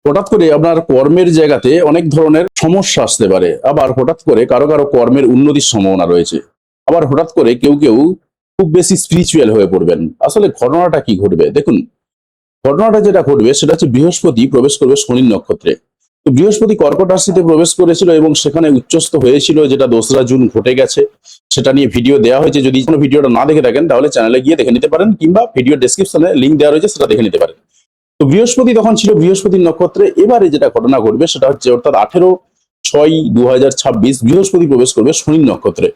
হঠাৎ করে আপনার কর্মের জায়গাতে অনেক ধরনের সমস্যা আসতে পারে, আবার হঠাৎ করে কারো কারো কর্মের উন্নতির সম্ভাবনা রয়েছে, আবার হঠাৎ করে কেউ কেউ খুব বেশি স্পিরিচুয়াল হয়ে পড়বেন। আসলে ঘটনাটা কি ঘটবে দেখুন, ঘটনাটা যেটা ঘটবে সেটা হচ্ছে বৃহস্পতি প্রবেশ করবে শনির নক্ষত্রে। তো বৃহস্পতি কর্কট রাশিতে প্রবেশ করেছিল এবং সেখানে উচ্চস্থ হয়েছিল, যেটা 2রা জুন ঘটে গেছে। সেটা নিয়ে ভিডিও দেওয়া হয়েছে, যদি কোনো ভিডিওটা না দেখে থাকেন তাহলে চ্যানেলে গিয়ে দেখে নিতে পারেন, কিংবা ভিডিও ডেসক্রিপশনে লিঙ্ক দেওয়া রয়েছে, সেটা দেখে নিতে পারেন। তো বৃহস্পতি তখন ছিল বৃহস্পতির নক্ষত্রে। এবারে যেটা ঘটনা ঘটবে সেটা হচ্ছে অর্থাৎ 18/6/2026 বৃহস্পতি প্রবেশ করবে শনির নক্ষত্রে।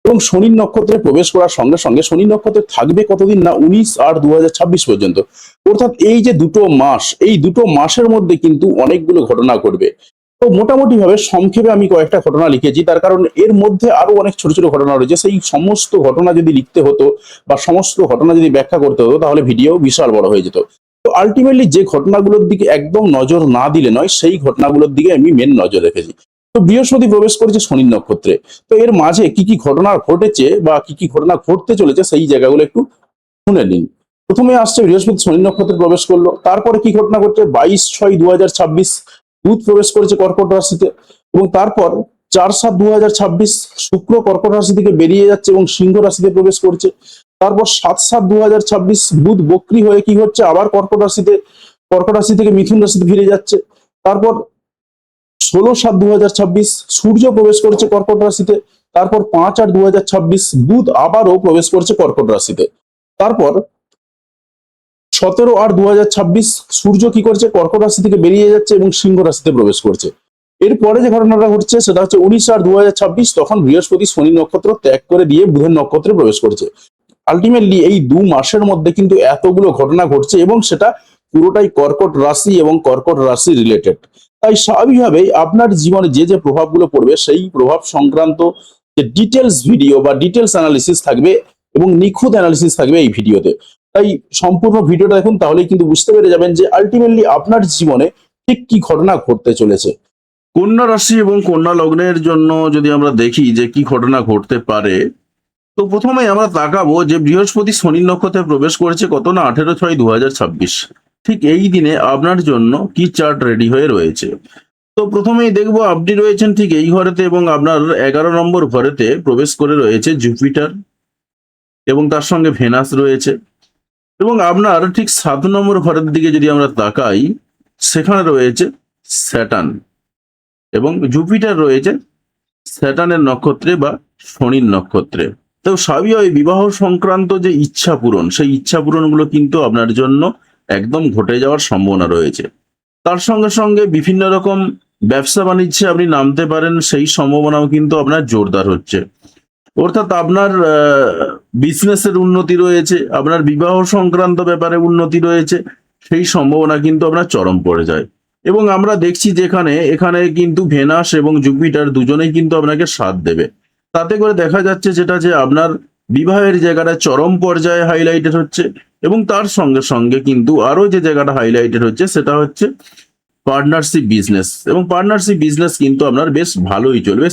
এবং শনির নক্ষত্রে প্রবেশ করার সঙ্গে সঙ্গে শনির নক্ষত্রে থাকবে কতদিন না, 19/8/2026 পর্যন্ত। অর্থাৎ এই যে দুটো মাস, এই দুটো মাসের মধ্যে কিন্তু অনেকগুলো ঘটনা ঘটবে। তো মোটামুটি ভাবে সংক্ষেপে আমি কয়েকটা ঘটনা লিখেছি, তার কারণ এর মধ্যে আরো অনেক ছোট ছোট ঘটনা রয়েছে। সেই সমস্ত ঘটনা যদি লিখতে হতো বা সমস্ত ঘটনা যদি ব্যাখ্যা করতে হতো তাহলে ভিডিও বিশাল বড় হয়ে যেত। তো আলটিমেটলি যে ঘটনাগুলোর দিকে একদম নজর না দিলে নয়, সেই ঘটনাগুলোর দিকে আমি মেন নজর রেখেছি। তো বৃহস্পতি প্রবেশ করেছে শনির নক্ষত্রে। তো এর মাঝে কি কি ঘটনা ঘটেছে বা কি কি ঘটনা ঘটতে চলেছে সেই জায়গাগুলো একটু শুনে নিন। প্রথমে আসছে বৃহস্পতি শনি নক্ষত্রে প্রবেশ করলো, তারপরে কি ঘটনা ঘটছে, 22/6/2026 বুধ প্রবেশ করেছে কর্কট রাশিতে। এবং তারপর 4/7/2026 শুক্র কর্কট রাশি থেকে বেরিয়ে যাচ্ছে এবং সিংহ রাশিতে প্রবেশ করছে। তারপর 7/7/2026 বুধ বক্রী হয়ে কি হচ্ছে, আবার কর্কট রাশি থেকে মিথুন রাশিতে ফিরে যাচ্ছে। তারপর 16/7/2026 সূর্য প্রবেশ করছে কর্কট রাশিতে। তারপর 5/8/2026 বুধ আবারও প্রবেশ করছে কর্কট রাশিতে। তারপর 17/8/2026 সূর্য কি করছে, কর্কট রাশি থেকে বেরিয়ে যাচ্ছে এবং সিংহ রাশিতে প্রবেশ করছে। এরপরে যে ঘটনাটা ঘটছে সেটা হচ্ছে 19/8/2026, তখন বৃহস্পতি শনি নক্ষত্র ত্যাগ করে দিয়ে বুধের নক্ষত্রে প্রবেশ করছে। আলটিমেটলি এই 2 মাসের মধ্যে কিন্তু এতগুলো ঘটনা ঘটছে এবং সেটা পুরোটাই কর্কট রাশি এবং কর্কট রাশি রিলেটেড। তাই স্বাভাবিকভাবেই আপনার জীবনে যে যে প্রভাবগুলো পড়বে সেই প্রভাব সংক্রান্ত যে ডিটেলস ভিডিও বা ডিটেলস অ্যানালিসিস থাকবে এবং নিখুঁত অ্যানালিসিস থাকবে এই ভিডিওতে। তাই সম্পূর্ণ ভিডিওটা দেখুন, তাহলেই কিন্তু বুঝতে পেরে যাবেন যে আলটিমেটলি আপনার জীবনে ঠিক কি ঘটনা ঘটতে চলেছে। কন্যা রাশি এবং কন্যা লগ্নের জন্য যদি আমরা দেখি যে কি ঘটনা ঘটতে পারে, তো প্রথমে আমরা তাকাবো যে বৃহস্পতি শনি নক্ষত্রে প্রবেশ করেছে কত না, 18/6/2026। ঠিক এই দিনে আপনার জন্য কি চার্ট রেডি হয়ে রয়েছে। তো প্রথমেই দেখবো আপনি রয়েছেন ঠিক এই ঘরেতে এবং আপনার 11 নম্বর ঘরেতে প্রবেশ করে রয়েছে জুপিটার এবং তার সঙ্গে ভেনাস রয়েছে। এবং আপনার ঠিক 7 নম্বর ঘরের দিকে যদি আমরা তাকাই, সেখানে রয়েছে স্যাটার্ন এবং জুপিটার রয়েছে স্যাটার্নের নক্ষত্রে বা শনির নক্ষত্রে। তো স্বাভাবিকভাবে বিবাহ সংক্রান্ত যে ইচ্ছা পূরণ, সেই ইচ্ছা পূরণগুলো কিন্তু আপনার জন্য একদম ঘটে যাওয়ার সম্ভাবনা রয়েছে। তার সঙ্গে সঙ্গে বিভিন্ন রকম ব্যবসা বাণিজ্যে আপনি নামতে পারেন, সেই সম্ভাবনাও কিন্তু আপনার জোরদার হচ্ছে। অর্থাৎ আপনার বিজনেসের উন্নতি রয়েছে, আপনার বিবাহ সংক্রান্ত ব্যাপারে উন্নতি রয়েছে, সেই সম্ভাবনা কিন্তু আপনার চরম পড়ে যায়। এবং আমরা দেখছি যেখানে এখানে কিন্তু ভেনাস এবং জুপিটার দুজনেই কিন্তু আপনাকে সাথ দেবে। তাতে করে দেখা যাচ্ছে যেটা যে আপনার বিবাহের জায়গাটা চরম পর্যায়ে হাইলাইটেড হচ্ছে। এবং তার সঙ্গে সঙ্গে কিন্তু আরো যে জায়গাটা হাইলাইটেড হচ্ছে সেটা হচ্ছে পার্টনারশিপ বিজনেস। এবং পার্টনারশিপ বিজনেস কিন্তু আপনার বেশ ভালোই চলবে,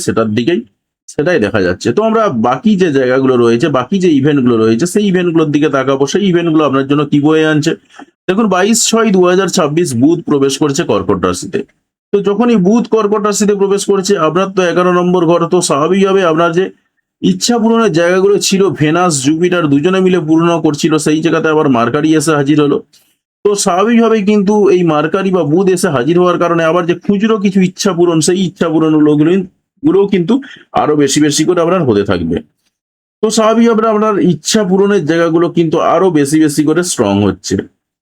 সেটাই দেখা যাচ্ছে। তো আমরা বাকি যে জায়গাগুলো রয়েছে, বাকি যে ইভেন্টগুলো রয়েছে, সেই ইভেন্টগুলোর দিকে তাকাবো। সেই ইভেন্টগুলো আপনার জন্য কি বয়ে আনছে দেখুন। 22/6/2026 বুধ প্রবেশ করছে কর্কট রাশিতে। তো যখনই বুধ কর্কট রাশিতে প্রবেশ করছে, আপনার তো 11 নম্বর ঘর, তো স্বাভাবিকভাবে আপনার যে ইচ্ছা পূরণের জায়গাগুলো ছিল, ভেনাস জুপিটার দুজনে মিলে পূর্ণ করছিল, সেই জায়গাতে আবার মার্কারি এসে হাজির হলো। তো স্বাভাবিকভাবেই কিন্তু এই মার্কারি বা বুধ এসে হাজির হওয়ার কারণে আবার যে খুচরো কিছু ইচ্ছা পূরণ, সেই ইচ্ছা পূরণ গুলোও কিন্তু আরো বেশি বেশি করে আপনার হতে থাকবে। তো স্বাভাবিকভাবে আপনার ইচ্ছা পূরণের জায়গাগুলো কিন্তু আরো বেশি বেশি করে স্ট্রং হচ্ছে।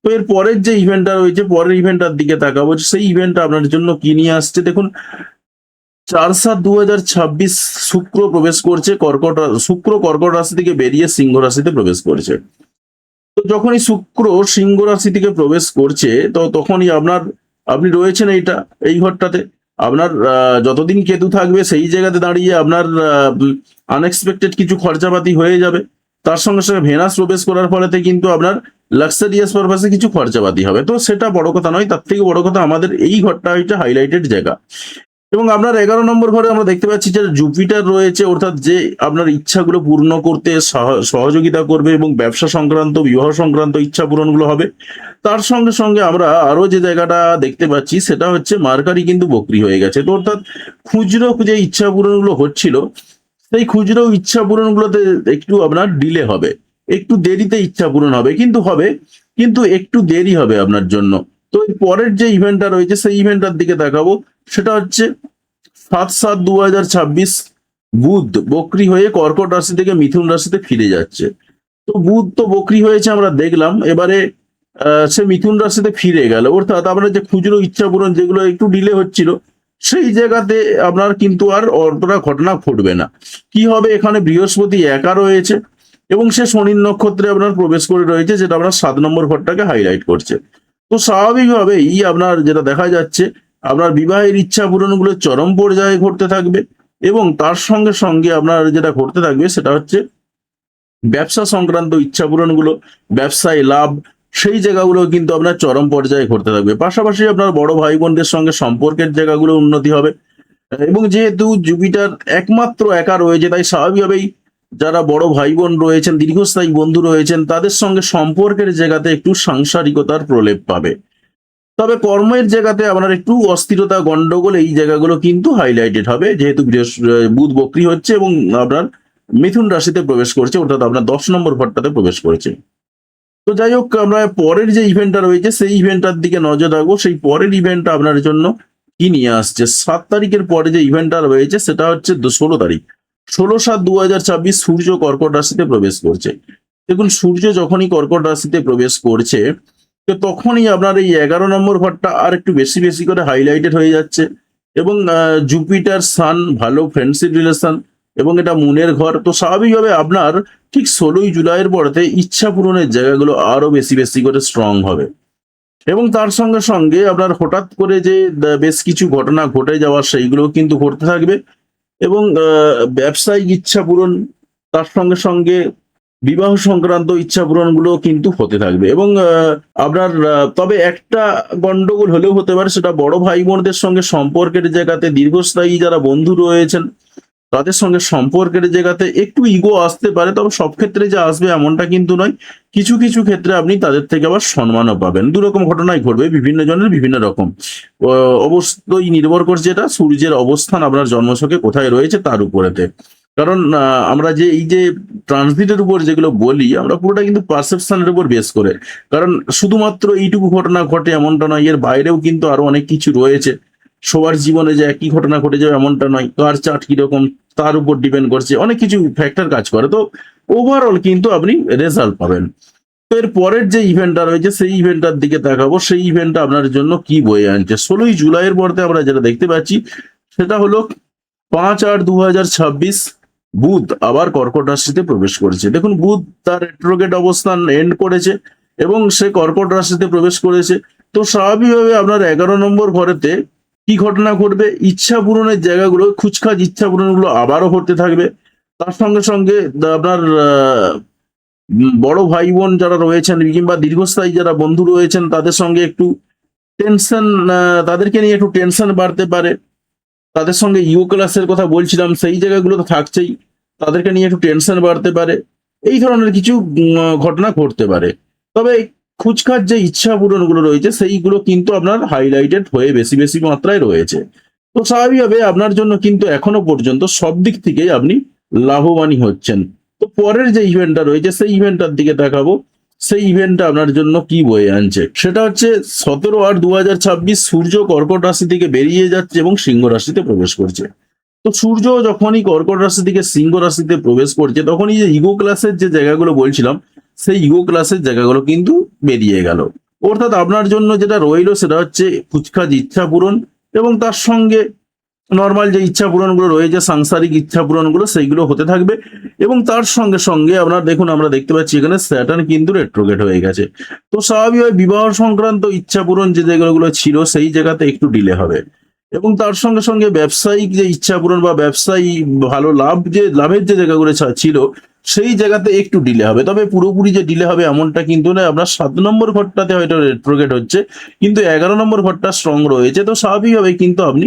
তো এর পরের যে ইভেন্টটা রয়েছে, পরের ইভেন্টটার দিকে তাকাবো, সেই ইভেন্টটা আপনার জন্য কি নিয়ে আসছে দেখুন। 4/7/2026 শুক্র প্রবেশ করছে শুক্র কর্কট রাশি থেকে বেরিয়ে সিংহ রাশিতে প্রবেশ করছে। তো যখনই শুক্র সিংহ রাশি থেকে প্রবেশ করছে, তো তখনই আপনি রয়েছেন এই ঘরটাতে। আপনার যতদিন কেতু থাকবে সেই জায়গাতে দাঁড়িয়ে আপনার আনএক্সপেক্টেড কিছু খরচাপাতি হয়ে যাবে। তার সঙ্গে সঙ্গে ভেনাস প্রবেশ করার ফলেতে কিন্তু আপনার লাক্সারিয়াস পারপাসে কিছু খরচাপাতি হবে। তো সেটা বড় কথা নয়, তার থেকে বড় কথা আমাদের এই ঘরটা একটা হাইলাইটেড জায়গা। এবং আপনার 11 নম্বর ঘরে আমরা দেখতে পাচ্ছি যে জুপিটার রয়েছে, অর্থাৎ যে আপনার ইচ্ছাগুলো পূর্ণ করতে সহযোগিতা করবে এবং ব্যবসা সংক্রান্ত, বিবাহ সংক্রান্ত ইচ্ছা পূরণগুলো হবে। তার সঙ্গে সঙ্গে আমরা আরো যে জায়গাটা দেখতে পাচ্ছি সেটা হচ্ছে মার্কারি কিন্তু বক্রি হয়ে গেছে। তো অর্থাৎ খুচরো যে ইচ্ছা পূরণগুলো হচ্ছিল, সেই খুচরো ইচ্ছা পূরণগুলোতে একটু আপনার ডিলে হবে, একটু দেরিতে ইচ্ছা পূরণ হবে, কিন্তু হবে, কিন্তু একটু দেরি হবে আপনার জন্য। তো এর পরের যে ইভেন্টটা রয়েছে সেই ইভেন্টটার দিকে দেখাবো, সেটা হচ্ছে 7/7/2026 বুধ বক্রি হয়ে কর্কট রাশি থেকে মিথুন রাশিতে ফিরে যাচ্ছে। তো বুধ তো বক্রি হয়েছে আমরা দেখলাম, এবারে সে মিথুন রাশিতে ফিরে গেল, অর্থাৎ আপনার যে খুচরো ইচ্ছা পূরণ যেগুলো একটু ডিলে হচ্ছিল সেই জায়গাতে আপনার কিন্তু আর অতটা ঘটনা ঘটবে না। কি হবে, এখানে বৃহস্পতি একা রয়েছে এবং সে শনির নক্ষত্রে আপনার প্রবেশ করে রয়েছে, যেটা আপনার 7 নম্বর ঘরটাকে হাইলাইট করছে। তো স্বাভাবিকভাবেই আপনার যেটা দেখা যাচ্ছে, আপনার বিবাহের ইচ্ছা পূরণগুলো চরম পর্যায়ে ঘটতে থাকবে এবং তার সঙ্গে সঙ্গে আপনার যেটা ঘটতে থাকবে সেটা হচ্ছে ব্যবসা সংক্রান্ত ইচ্ছা পূরণগুলো, ব্যবসায় লাভ, সেই জায়গাগুলো কিন্তু আপনার চরম পর্যায়ে ঘটতে থাকবে। পাশাপাশি আপনার বড় ভাই বোনদের সঙ্গে সম্পর্কের জায়গাগুলো উন্নতি হবে এবং যেহেতু জুপিটার একমাত্র একা রয়েছে, তাই স্বাভাবিকভাবেই যারা বড় ভাই বোন রয়েছেন, দীর্ঘস্থায়ী বন্ধু রয়েছেন, তাদের সঙ্গে সম্পর্কের জায়গাতে একটু সাংসারিকতার প্রলেপ পাবে। তবে কর্মের জায়গাতে আপনার একটু অস্থিরতা, গন্ডগোল, এই জায়গাগুলো কিন্তু হাইলাইটেড হবে, যেহেতু বুধ বক্রি হচ্ছে এবং আপনার মিথুন রাশিতে প্রবেশ করছে, অর্থাৎ আপনার 10 নম্বর ঘরটাতে প্রবেশ করেছে। তো যাই হোক, আমরা পরের যে ইভেন্টটা রয়েছে সেই ইভেন্টটার দিকে নজর রাখবো। সেই পরের ইভেন্টটা আপনার জন্য কি নিয়ে আসছে। 7 তারিখের পরে যে ইভেন্টটা রয়েছে সেটা হচ্ছে 16 তারিখ, 16/7/2026 সূর্য কর্কট রাশিতে প্রবেশ করছে। দেখুন, সূর্য যখনই কর্কট রাশিতে প্রবেশ করছে, তো তখনই আপনার এই 11 নম্বর ঘরটা আর একটু বেশি বেশি করে হাইলাইটেড হয়ে যাচ্ছে এবং জুপিটার সান ভালো ফ্রেন্ডশিপ রিলেশন এবং এটা মুনের ঘর। তো স্বাভাবিকভাবে আপনার ঠিক 16ই জুলাইয়ের পরেতে ইচ্ছা পূরণের জায়গাগুলো আরো বেশি বেশি করে স্ট্রং হবে এবং তার সঙ্গে সঙ্গে আপনার হঠাৎ করে যে বেশ কিছু ঘটনা ঘটে যাওয়া সেইগুলো কিন্তু ঘটতে থাকবে এবং ব্যবসায়িক ইচ্ছা পূরণ, তার সঙ্গে সঙ্গে বিবাহ সংক্রান্ত ইচ্ছা পূরণগুলো কিন্তু হতে থাকবে এবং আপনার তবে একটা গন্ডগোল হলেও হতে পারে, সেটা বড় ভাই বোনদের সঙ্গে সম্পর্কের জায়গাতে, দীর্ঘস্থায়ী যারা বন্ধু রয়েছেন তাদের সঙ্গে সম্পর্কের জায়গাতে একটু ইগো আসতে পারে। তবে সব ক্ষেত্রে যে আসবে এমনটা কিন্তু নয়, কিছু কিছু ক্ষেত্রে আপনি তাদের থেকে আবার সম্মানও পাবেন। দুরকম ঘটনাই ঘটবে, বিভিন্ন জনের বিভিন্ন রকম। অবশ্যই নির্ভর করছে এটা সূর্যের অবস্থান আপনার জন্মছকে কোথায় রয়েছে তার উপরেতে। কারণ আমরা যে এই যে ট্রানজিটের উপর যেগুলো বলি, আমরা পুরোটা কিন্তু পারসেপশনের উপর বেস করে। কারণ শুধুমাত্র এইটুকু ঘটনা ঘটে এমনটা নয়, এর বাইরেও কিন্তু আরো অনেক কিছু রয়েছে। সবার জীবনে যে একই ঘটনা ঘটে যাবে এমনটা নয়, কার চার্ট কিরকম তার উপর ডিপেন্ড করছে, অনেক কিছু ফ্যাক্টর কাজ করে। তো ওভারঅল কিন্তু আপনি রেজাল্ট পাবেন। তো এর পরের যে ইভেন্টটা রয়েছে সেই ইভেন্টটার দিকে দেখাবো, সেই ইভেন্টটা আপনার জন্য কি বয়ে আনছে। 16ই জুলাইয়ের পরতে আমরা যেটা দেখতে পাচ্ছি সেটা হলো 5/8/2026 বুধ আবার কর্কট রাশিতে প্রবেশ করেছে। দেখুন, বুধ তার রেট্রোগেট অবস্থান এন্ড করেছে এবং সে কর্কট রাশিতে প্রবেশ করেছে। তো স্বাভাবিকভাবে আপনার 11 নম্বর ঘরেতে কি ঘটনা ঘটবে, ইচ্ছা পূরণের জায়গাগুলো, খুচখাচ ইচ্ছা পূরণগুলো আবারও ঘটতে থাকবে। তার সঙ্গে সঙ্গে আপনার বড় ভাই বোন যারা রয়েছেন কিংবা দীর্ঘস্থায়ী যারা বন্ধু রয়েছেন তাদের সঙ্গে একটু টেনশন, তাদেরকে নিয়ে একটু টেনশন বাড়তে পারে। তাদের সঙ্গে ইউ ক্লাসের কথা বলছিলাম, সেই জায়গাগুলো তো থাকছেই, তাদেরকে নিয়ে একটু টেনশন বাড়তে পারে। এই ধরনের কিছু ঘটনা ঘটতে পারে। তবে খুচখাচ যে ইচ্ছা পূরণগুলো রয়েছে সেইগুলো কিন্তু আপনার হাইলাইটেড হয়ে বেশি বেশি মাত্রায় রয়েছে। তো স্বাভাবিকভাবে আপনার জন্য কিন্তু এখনো পর্যন্ত সব দিক থেকেই আপনি লাভবানই হচ্ছেন। তো পরের যে ইভেন্টটা রয়েছে সেই ইভেন্টটার দিকে দেখাবো, সেই ইভেন্টটা আপনার জন্য কি বয়ে আনছে। সেটা হচ্ছে 17/8/2026 সূর্য কর্কট রাশি থেকে বেরিয়ে যাচ্ছে এবং সিংহ রাশিতে প্রবেশ করছে। তো সূর্য যখনই কর্কট রাশি থেকে সিংহ রাশিতে প্রবেশ করছে তখনই যে ইগো ক্লাসের যে জায়গাগুলো বলছিলাম, সেই ইগো ক্লাসের জায়গাগুলো কিন্তু বেরিয়ে গেল। অর্থাৎ আপনার জন্য যেটা রইলো সেটা হচ্ছে কুচকাজ ইচ্ছা পূরণ এবং তার সঙ্গে নর্মাল যে ইচ্ছা পূরণগুলো রয়েছে, সাংসারিক ইচ্ছা পূরণগুলো সেইগুলো হতে থাকবে এবং তার সঙ্গে সঙ্গে আপনার দেখুন, আমরা দেখতে পাচ্ছি এখানে স্যাটার্ন কিন্তু রেট্রোগেট হয়ে গেছে। তো স্বাভাবিকভাবে বিবাহ সংক্রান্ত ইচ্ছা পূরণ যে জায়গাগুলো ছিল সেই জায়গাতে একটু ডিলে হবে এবং তার সঙ্গে সঙ্গে ব্যবসায়িক যে ইচ্ছা পূরণ বা ব্যবসায়ী ভালো লাভ, যে লাভের যে জায়গাগুলো ছিল সেই জায়গাতে একটু ডিলে হবে। তবে পুরোপুরি যে ডিলে হবে এমনটা কিন্তু নয়। আপনার 7 নম্বর ঘরটাতে হয়তো রেট্রোগেট হচ্ছে, কিন্তু 11 নম্বর ঘরটা স্ট্রং রয়েছে। তো স্বাভাবিকভাবে কিন্তু আপনি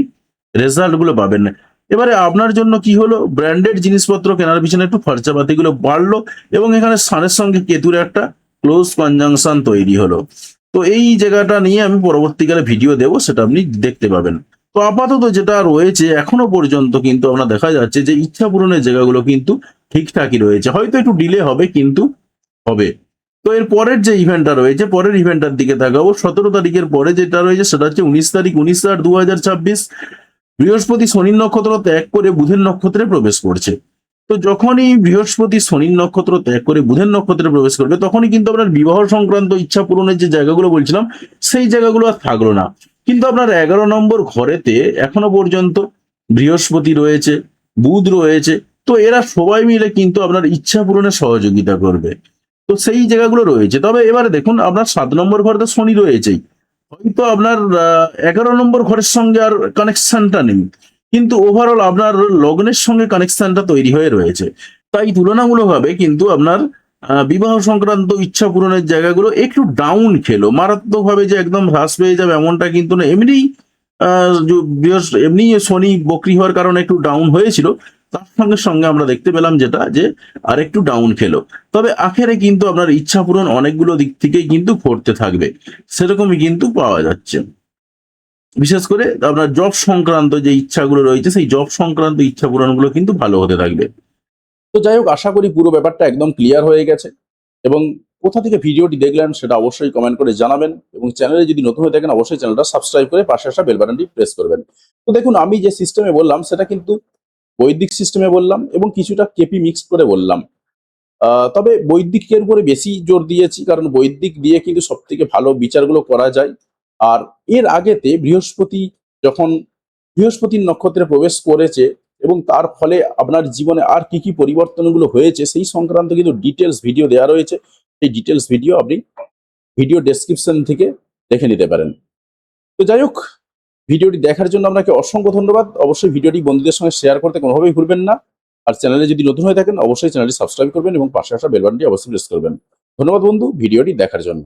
রেজাল্টগুলো পাবেন না। এবারে আপনার জন্য কি হলো, ব্র্যান্ডেড জিনিসপত্র কেনার পিছনে একটু খরচাপাতিগুলো বাড়লো এবং এখানে সানের সঙ্গে কেতুর একটা ক্লোজ কনজাংশন তৈরি হলো। তো এই জায়গাটা নিয়ে আমি পরবর্তীকালে ভিডিও দেবো, সেটা আপনি দেখতে পাবেন। তো আপাতত যেটা রয়েছে এখনো পর্যন্ত কিন্তু আমরা দেখা যাচ্ছে যে ইচ্ছা পূরণের জায়গাগুলো কিন্তু ঠিকঠাকই রয়েছে, হয়তো একটু ডিলে হবে কিন্তু হবে। তো এর পরের যে ইভেন্টটা রয়েছে, পরের ইভেন্টটার দিকে তাকাবো। 17 তারিখের পরে যেটা রয়েছে সেটা হচ্ছে 19 তারিখ, 19/8/2026। বৃহস্পতি শনির নক্ষত্র ত্যাগ করে বুধের নক্ষত্রে প্রবেশ করছে। তো যখনই বৃহস্পতি শনির নক্ষত্র ত্যাগ করে বুধের নক্ষত্রে প্রবেশ করবে, তখনই কিন্তু আপনার বিবাহ সংক্রান্ত ইচ্ছা পূরণের যে জায়গাগুলো বলছিলাম, সেই জায়গাগুলো আর থাকলো না। কিন্তু আপনার 11 নম্বর ঘরেতে এখনো পর্যন্ত বৃহস্পতি রয়েছে, বুধ রয়েছে। তো এরা সবাই মিলে কিন্তু আপনার ইচ্ছা পূরণে সহযোগিতা করবে। তো সেই জায়গাগুলো রয়েছে। তবে এবারে দেখুন, আপনার 7 নম্বর ঘরে তো শনি রয়েছেই। হয়তো আপনার 11 নম্বর ঘরের সঙ্গে আর কানেকশনটা নেই, কিন্তু ওভারঅল আপনার লগ্নের সঙ্গে কানেকশনটা তৈরি হয়ে রয়েছে। তাই তুলনামূলকভাবে কিন্তু আপনার বিবাহ সংক্রান্ত ইচ্ছা পূরণের জায়গাগুলো একটু ডাউন খেলো। মারাত্মকভাবে যে একদম হ্রাস পেয়ে যাবে এমনটা কিন্তু না। এমনিই এমনি শনি বক্রি হওয়ার কারণে একটু ডাউন হয়েছিল, তার সঙ্গে সঙ্গে আমরা দেখতে পেলাম যেটা যে আরেকটু ডাউন খেলো। তবে আখেরে কিন্তু আপনার ইচ্ছা পূরণ অনেকগুলো দিক থেকেই কিন্তু ঘটতে থাকবে, সেরকমই কিন্তু পাওয়া যাচ্ছে। বিশেষ করে আপনার জব সংক্রান্ত যে ইচ্ছাগুলো রয়েছে, সেই জব সংক্রান্ত ইচ্ছা পূরণগুলো কিন্তু ভালো হতে থাকবে। তো যাই হোক, আশা করি পুরো ব্যাপারটা একদম ক্লিয়ার হয়ে গেছে। এবং কোথা থেকে ভিডিওটি দেখলেন সেটা অবশ্যই কমেন্ট করে জানাবেন, এবং চ্যানেলে যদি নতুন হয়ে থাকেন অবশ্যই চ্যানেলটা সাবস্ক্রাইব করে পাশে আসা বেল বাটনটি প্রেস করবেন। তো দেখুন, আমি যে সিস্টেমে বললাম সেটা কিন্তু বৈদিক সিস্টেমে বললাম এবং কিছুটা কেপি মিক্স করে বললাম। তবে বৈদিকের উপরে বেশি জোর দিয়েছি, কারণ বৈদিক দিয়ে কিন্তু সব থেকে ভালো বিচারগুলো করা যায়। আর এর আগেতে বৃহস্পতি যখন বৃহস্পতির নক্ষত্রে প্রবেশ করেছে এবং তার ফলে আপনার জীবনে আর কি কি পরিবর্তনগুলো হয়েছে সেই সংক্রান্ত কিন্তু ডিটেলস ভিডিও দেওয়া রয়েছে। সেই ডিটেলস ভিডিও আপনি ভিডিও ডেসক্রিপশন থেকে দেখে নিতে পারেন। তো যাই হোক, ভিডিওটি দেখার জন্য আপনাকে অসংখ্য ধন্যবাদ। অবশ্যই ভিডিওটি বন্ধুদের সঙ্গে শেয়ার করতে কোনোভাবেই ভুলবেন না। আর চ্যানেলে যদি নতুন হয়ে থাকেন অবশ্যই চ্যানেলটি সাবস্ক্রাইব করবেন এবং পাশে আসা বেল বাটনটি অবশ্যই প্রেস করবেন। ধন্যবাদ বন্ধু ভিডিওটি দেখার জন্য।